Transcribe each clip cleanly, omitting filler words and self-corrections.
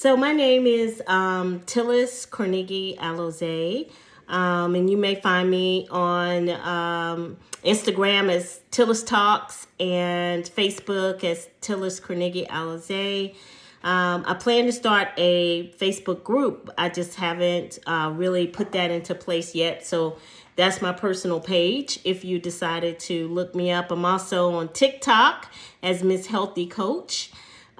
So my name is Tillis Carnegie Aloze, and you may find me on Instagram as Tillies Talks and Facebook as Tillis Carnegie Aloze. I plan to start a Facebook group. I just haven't really put that into place yet. So that's my personal page if you decided to look me up. I'm also on TikTok as Miss Healthy Coach.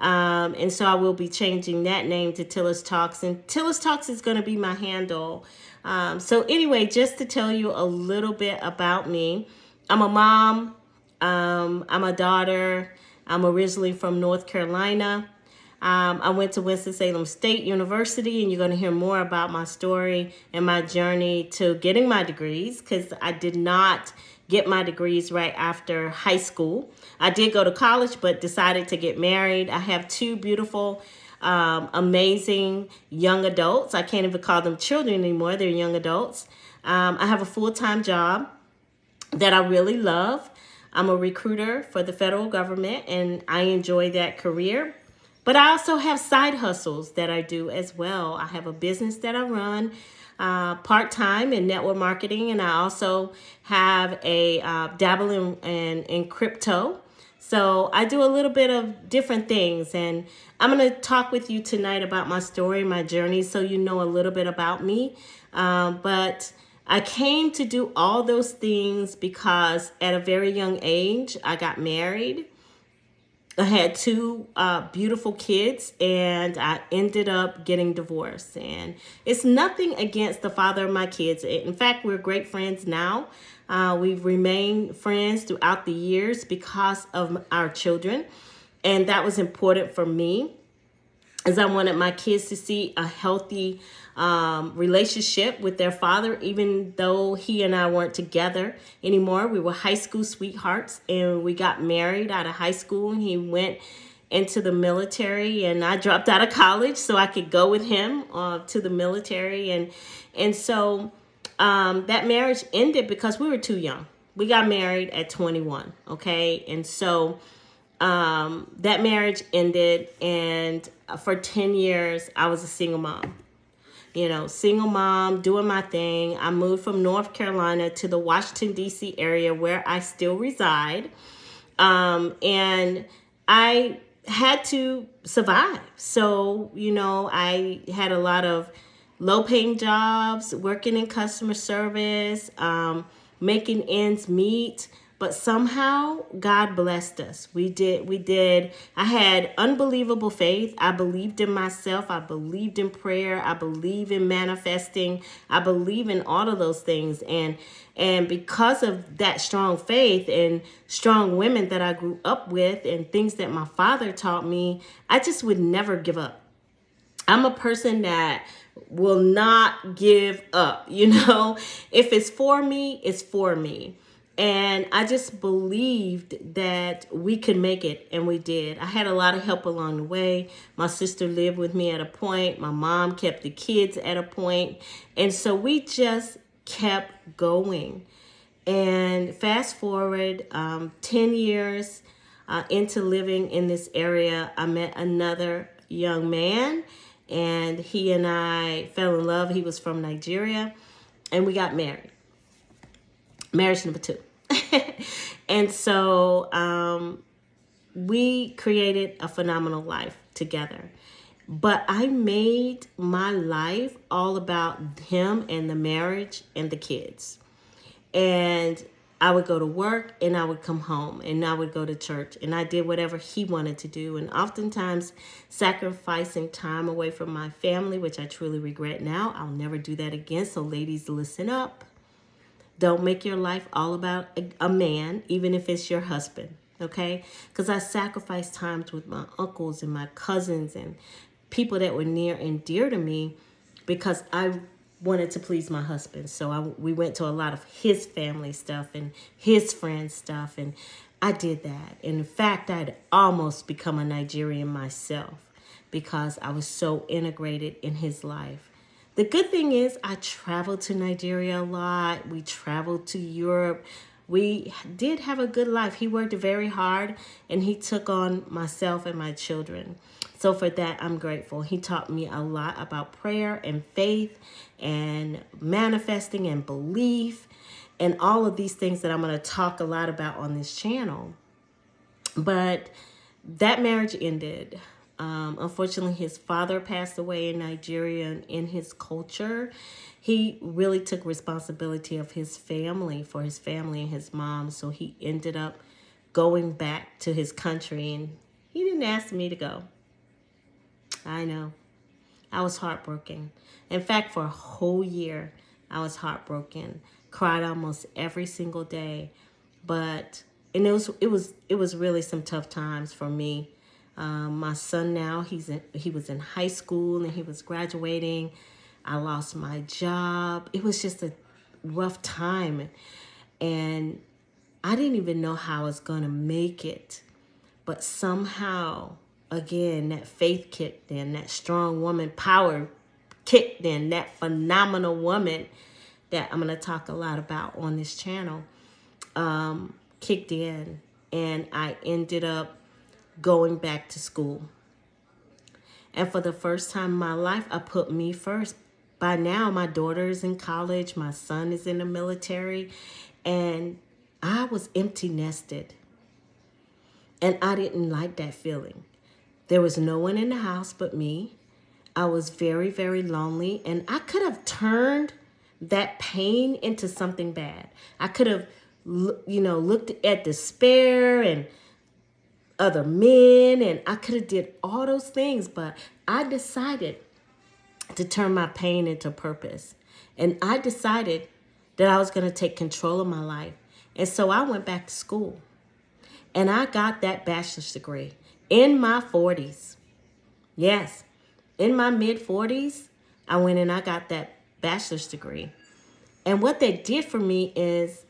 And so I will be changing that name to Tillies Talks. And Tillies Talks is going to be my handle. So anyway, just to tell you a little bit about me, I'm a mom. I'm a daughter. I'm originally from North Carolina. I went to Winston-Salem State University, and you're going to hear more about my story and my journey to getting my degrees, because I did not get my degrees right after high school. I did go to college, but decided to get married. I have two beautiful, amazing young adults. I can't even call them children anymore. They're young adults. I have a full-time job that I really love. I'm a recruiter for the federal government, and I enjoy that career. But I also have side hustles that I do as well. I have a business that I run part-time in network marketing, and I also have a dabble in crypto. So I do a little bit of different things, and I'm going to talk with you tonight about my story, my journey, so you know a little bit about me. But I came to do all those things because at a very young age, I got married. I had two beautiful kids, and I ended up getting divorced. And it's nothing against the father of my kids. In fact, we're great friends now. We've remained friends throughout the years because of our children. And that was important for me, as I wanted my kids to see a healthy relationship with their father, even though he and I weren't together anymore. We were high school sweethearts, and we got married out of high school, and he went into the military, and I dropped out of college so I could go with him to the military. And so that marriage ended because we were too young. We got married at 21, okay? And so that marriage ended, and for 10 years, I was a single mom. Single mom, doing my thing. I moved from North Carolina to the Washington, D.C. area where I still reside. And I had to survive. So, I had a lot of low-paying jobs, working in customer service, making ends meet. But somehow God blessed us. We did. I had unbelievable faith. I believed in myself. I believed in prayer. I believe in manifesting. I believe in all of those things. And because of that strong faith and strong women that I grew up with and things that my father taught me, I just would never give up. I'm a person that will not give up. If it's for me, it's for me. And I just believed that we could make it, and we did. I had a lot of help along the way. My sister lived with me at a point. My mom kept the kids at a point. And so we just kept going. And fast forward 10 years into living in this area, I met another young man, and he and I fell in love. He was from Nigeria, and we got married. Marriage number 2. And so we created a phenomenal life together. But I made my life all about him and the marriage and the kids. And I would go to work, and I would come home, and I would go to church, and I did whatever he wanted to do. And oftentimes sacrificing time away from my family, which I truly regret now. I'll never do that again. So ladies, listen up. Don't make your life all about a man, even if it's your husband, okay? Because I sacrificed times with my uncles and my cousins and people that were near and dear to me because I wanted to please my husband. So we went to a lot of his family stuff and his friends stuff, and I did that. And in fact, I'd almost become a Nigerian myself because I was so integrated in his life. The good thing is I traveled to Nigeria a lot. We traveled to Europe. We did have a good life. He worked very hard, and he took on myself and my children. So for that, I'm grateful. He taught me a lot about prayer and faith and manifesting and belief and all of these things that I'm going to talk a lot about on this channel. But that marriage ended. Unfortunately, his father passed away in Nigeria, and in his culture, he really took responsibility of his family, for his family and his mom. So he ended up going back to his country, and he didn't ask me to go. I know. I was heartbroken. In fact, for a whole year, I was heartbroken. Cried almost every single day. But and it was really some tough times for me. My son now, he was in high school and he was graduating. I lost my job. It was just a rough time, and I didn't even know how I was gonna make it. But somehow, again, that faith kicked in, that strong woman power kicked in, that phenomenal woman that I'm gonna talk a lot about on this channel, kicked in, and I ended up going back to school. And for the first time in my life, I put me first. By now, my daughter is in college, my son is in the military, and I was empty nested. And I didn't like that feeling. There was no one in the house but me. I was very, very lonely, and I could have turned that pain into something bad. I could have, looked at despair and other men, and I could have did all those things, but I decided to turn my pain into purpose. And I decided that I was going to take control of my life. And so I went back to school, and I got that bachelor's degree in my 40s. Yes, in my mid 40s, I went and I got that bachelor's degree. And what that did for me is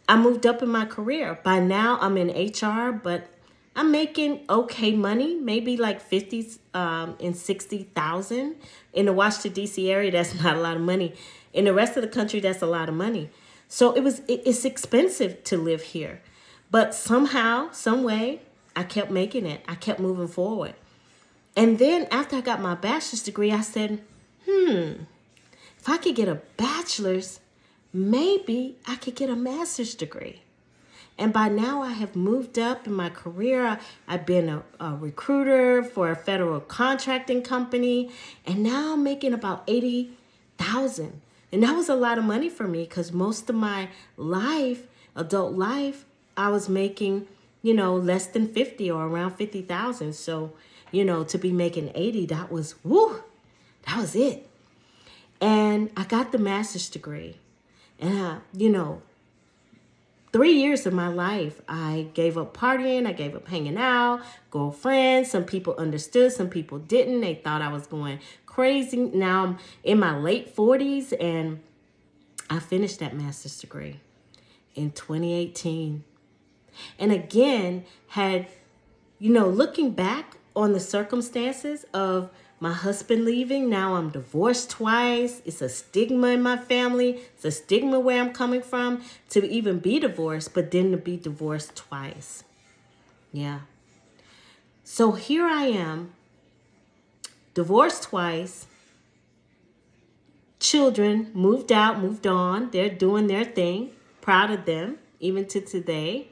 I moved up in my career. By now, I'm in HR, but I'm making okay money, maybe like 50s and 60,000. In the Washington, D.C. area, that's not a lot of money. In the rest of the country, that's a lot of money. So it's expensive to live here. But somehow, some way, I kept making it. I kept moving forward. And then after I got my bachelor's degree, I said, if I could get a bachelor's, maybe I could get a master's degree. And by now I have moved up in my career. I've been a recruiter for a federal contracting company, and now I'm making about $80,000. And that was a lot of money for me, because most of my life, adult life, I was making, less than 50 or around 50,000. So, to be making 80, that was it. And I got the master's degree. And, 3 years of my life, I gave up partying, I gave up hanging out, girlfriends. Some people understood, some people didn't. They thought I was going crazy. Now I'm in my late 40s, and I finished that master's degree in 2018. And again, had, looking back on the circumstances of my husband leaving, now I'm divorced twice. It's a stigma in my family. It's a stigma where I'm coming from to even be divorced, but then to be divorced twice. Yeah. So here I am, divorced twice. Children moved out, moved on. They're doing their thing. Proud of them, even to today.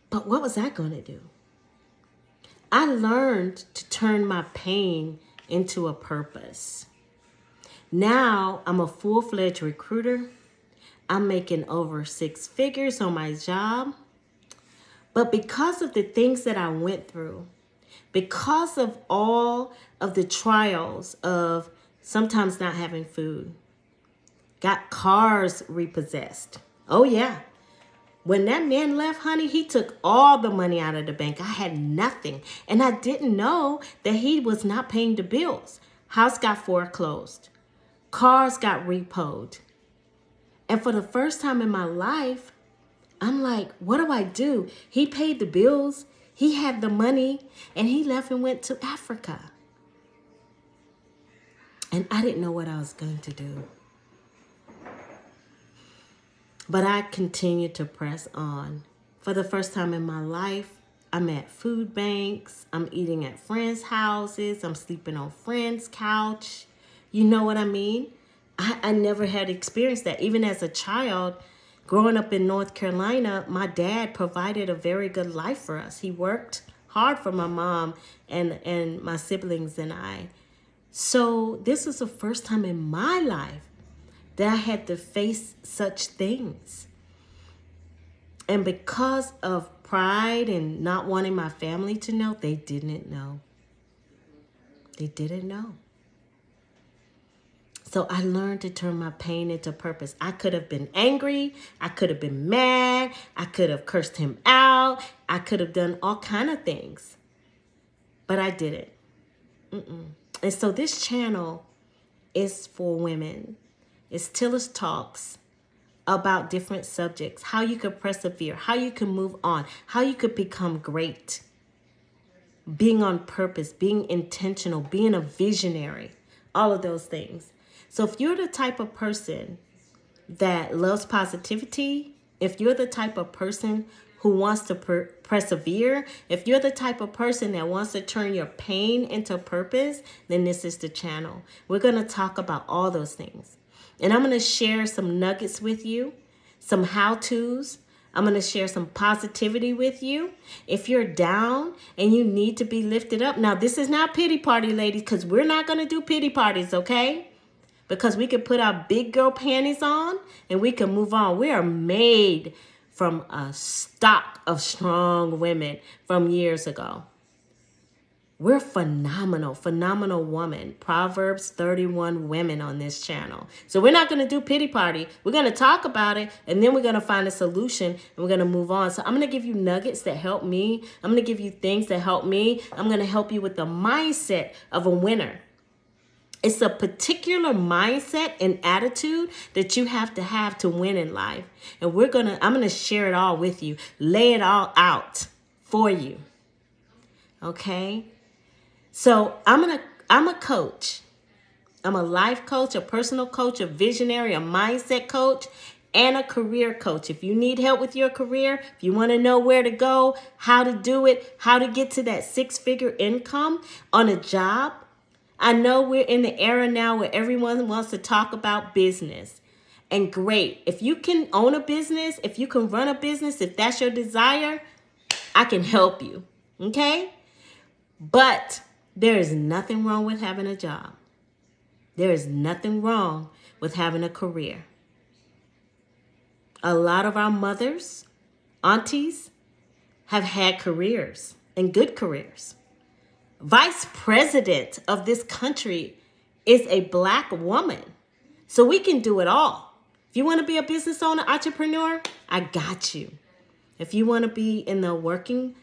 But what was I going to do? I learned to turn my pain into a purpose. Now I'm a full-fledged recruiter. I'm making over 6 figures on my job. But because of the things that I went through, because of all of the trials of sometimes not having food, got cars repossessed. Oh yeah. When that man left, honey, he took all the money out of the bank. I had nothing. And I didn't know that he was not paying the bills. House got foreclosed. Cars got repoed. And for the first time in my life, I'm like, what do I do? He paid the bills. He had the money. And he left and went to Africa. And I didn't know what I was going to do. But I continued to press on. For the first time in my life, I'm at food banks. I'm eating at friends' houses. I'm sleeping on friends' couch. You know what I mean? I never had experienced that. Even as a child, growing up in North Carolina, my dad provided a very good life for us. He worked hard for my mom and my siblings and I. So this was the first time in my life that I had to face such things. And because of pride and not wanting my family to know, they didn't know. They didn't know. So I learned to turn my pain into purpose. I could have been angry. I could have been mad. I could have cursed him out. I could have done all kind of things. But I didn't. And so this channel is for women. It's Tillies Talks about different subjects. How you could persevere. How you can move on. How you could become great. Being on purpose. Being intentional. Being a visionary. All of those things. So if you're the type of person that loves positivity, if you're the type of person who wants to persevere, if you're the type of person that wants to turn your pain into purpose, then this is the channel. We're going to talk about all those things. And I'm going to share some nuggets with you, some how-tos. I'm going to share some positivity with you. If you're down and you need to be lifted up. Now, this is not pity party, ladies, because we're not going to do pity parties, okay? Because we can put our big girl panties on and we can move on. We are made from a stock of strong women from years ago. We're phenomenal, phenomenal woman. Proverbs 31 women on this channel. So we're not going to do pity party. We're going to talk about it, and then we're going to find a solution, and we're going to move on. So I'm going to give you nuggets that help me. I'm going to give you things that help me. I'm going to help you with the mindset of a winner. It's a particular mindset and attitude that you have to win in life. And I'm going to share it all with you, lay it all out for you. Okay? So I'm a coach. I'm a life coach, a personal coach, a visionary, a mindset coach, and a career coach. If you need help with your career, if you want to know where to go, how to do it, how to get to that 6-figure income on a job. I know we're in the era now where everyone wants to talk about business. And great. If you can own a business, if you can run a business, if that's your desire, I can help you. Okay? But there is nothing wrong with having a job. There is nothing wrong with having a career. A lot of our mothers, aunties, have had careers and good careers. Vice president of this country is a Black woman. So we can do it all. If you want to be a business owner, entrepreneur, I got you. If you want to be in the working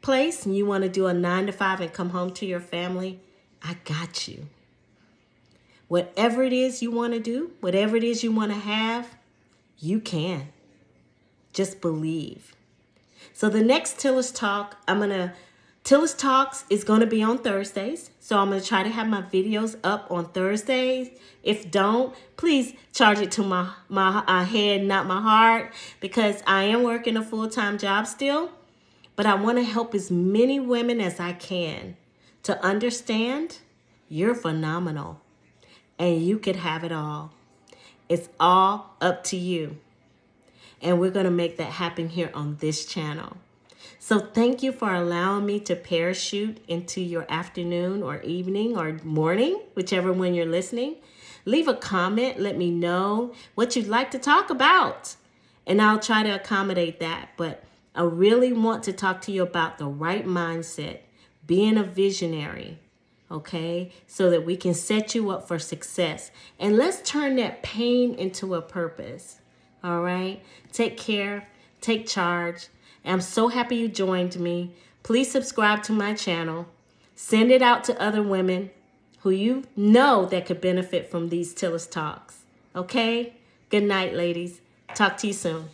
place and you want to do a 9-to-5 and come home to your family, I got you. Whatever it is you want to do, whatever it is you want to have, you can. Just believe. So the next Tillies Talk, Tillies Talks is going to be on Thursdays. So I'm going to try to have my videos up on Thursdays. If don't, please charge it to my head, not my heart, because I am working a full-time job still. But I want to help as many women as I can to understand you're phenomenal and you could have it all. It's all up to you. And we're going to make that happen here on this channel. So thank you for allowing me to parachute into your afternoon or evening or morning, whichever one you're listening. Leave a comment. Let me know what you'd like to talk about. And I'll try to accommodate that. But I really want to talk to you about the right mindset, being a visionary, okay? So that we can set you up for success. And let's turn that pain into a purpose, all right? Take care. Take charge. I'm so happy you joined me. Please subscribe to my channel. Send it out to other women who you know that could benefit from these Tillies Talks. Okay? Good night, ladies. Talk to you soon.